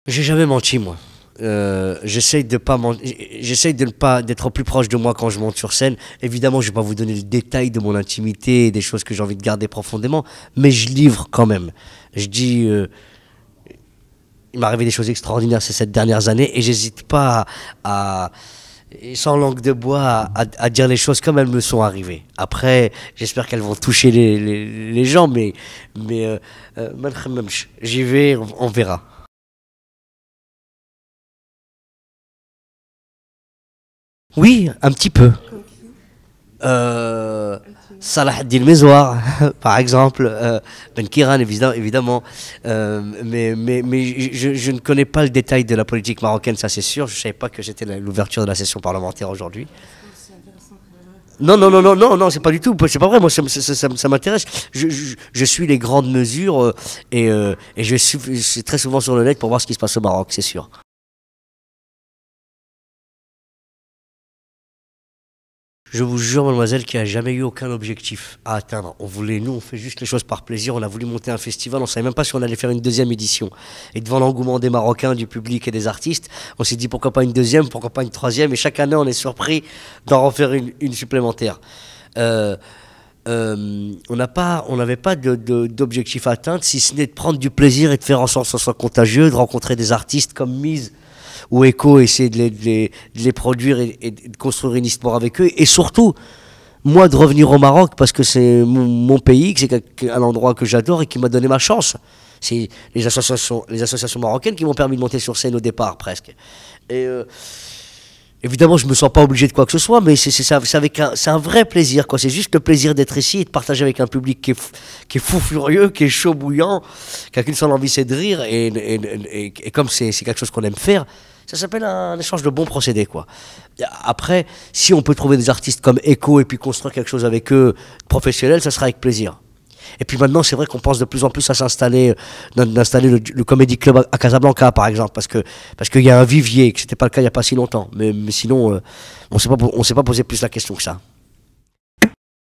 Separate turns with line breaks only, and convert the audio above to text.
J'ai jamais menti, moi. J'essaye de pas j'essaye de ne pas d'être plus proche de moi quand je monte sur scène. Évidemment, je vais pas vous donner le détail de mon intimité, des choses que j'ai envie de garder profondément, mais je livre quand même. Je dis, il m'est arrivé des choses extraordinaires ces 7 dernières années et j'hésite pas et sans langue de bois à dire les choses comme elles me sont arrivées. Après, j'espère qu'elles vont toucher les gens, mais j'y vais, on verra. Oui, un petit peu.
Comme qui?
Euh,
Un petit nom.
Salah Ad-Din Mezouar, par exemple, Ben Kiran, évidemment. Mais je ne connais pas le détail de la politique marocaine, ça c'est sûr. Je ne savais pas que c'était l'ouverture de la session parlementaire aujourd'hui.
Oh, c'est intéressant quand même.
Non, c'est pas du tout, c'est pas vrai. Moi, ça m'intéresse. Je suis les grandes mesures et je suis très souvent sur le net pour voir ce qui se passe au Maroc, c'est sûr. Je vous jure, mademoiselle, qu'il n'y a jamais eu aucun objectif à atteindre. Nous, on fait juste les choses par plaisir. On a voulu monter un festival, on savait même pas si on allait faire une deuxième édition. Et devant l'engouement des Marocains, du public et des artistes, on s'est dit pourquoi pas une deuxième, pourquoi pas une troisième. Et chaque année, on est surpris d'en refaire une supplémentaire. Euh, on n'avait pas d'objectif à atteindre, si ce n'est de prendre du plaisir et de faire en sorte que ce soit contagieux, de rencontrer des artistes comme Mise ou Echo, essayer de les produire et de construire une histoire avec eux. Et surtout, moi, de revenir au Maroc parce que c'est mon pays, que c'est un endroit que j'adore et qui m'a donné ma chance. C'est les associations marocaines qui m'ont permis de monter sur scène au départ, presque. Et évidemment, je me sens pas obligé de quoi que ce soit, mais c'est un vrai plaisir, quoi. C'est juste le plaisir d'être ici et de partager avec un public qui est fou furieux, qui est chaud bouillant, qui a qu'une seule envie, c'est de rire. Et comme c'est quelque chose qu'on aime faire, ça s'appelle un échange de bons procédés, quoi. Après, si on peut trouver des artistes comme Echo et puis construire quelque chose avec eux, professionnel, ça sera avec plaisir. Et puis maintenant, c'est vrai qu'on pense de plus en plus à d'installer le Comedy Club à Casablanca, par exemple, parce qu'il y a un vivier, que c'était pas le cas il y a pas si longtemps. Mais sinon, on s'est pas posé plus la question que ça.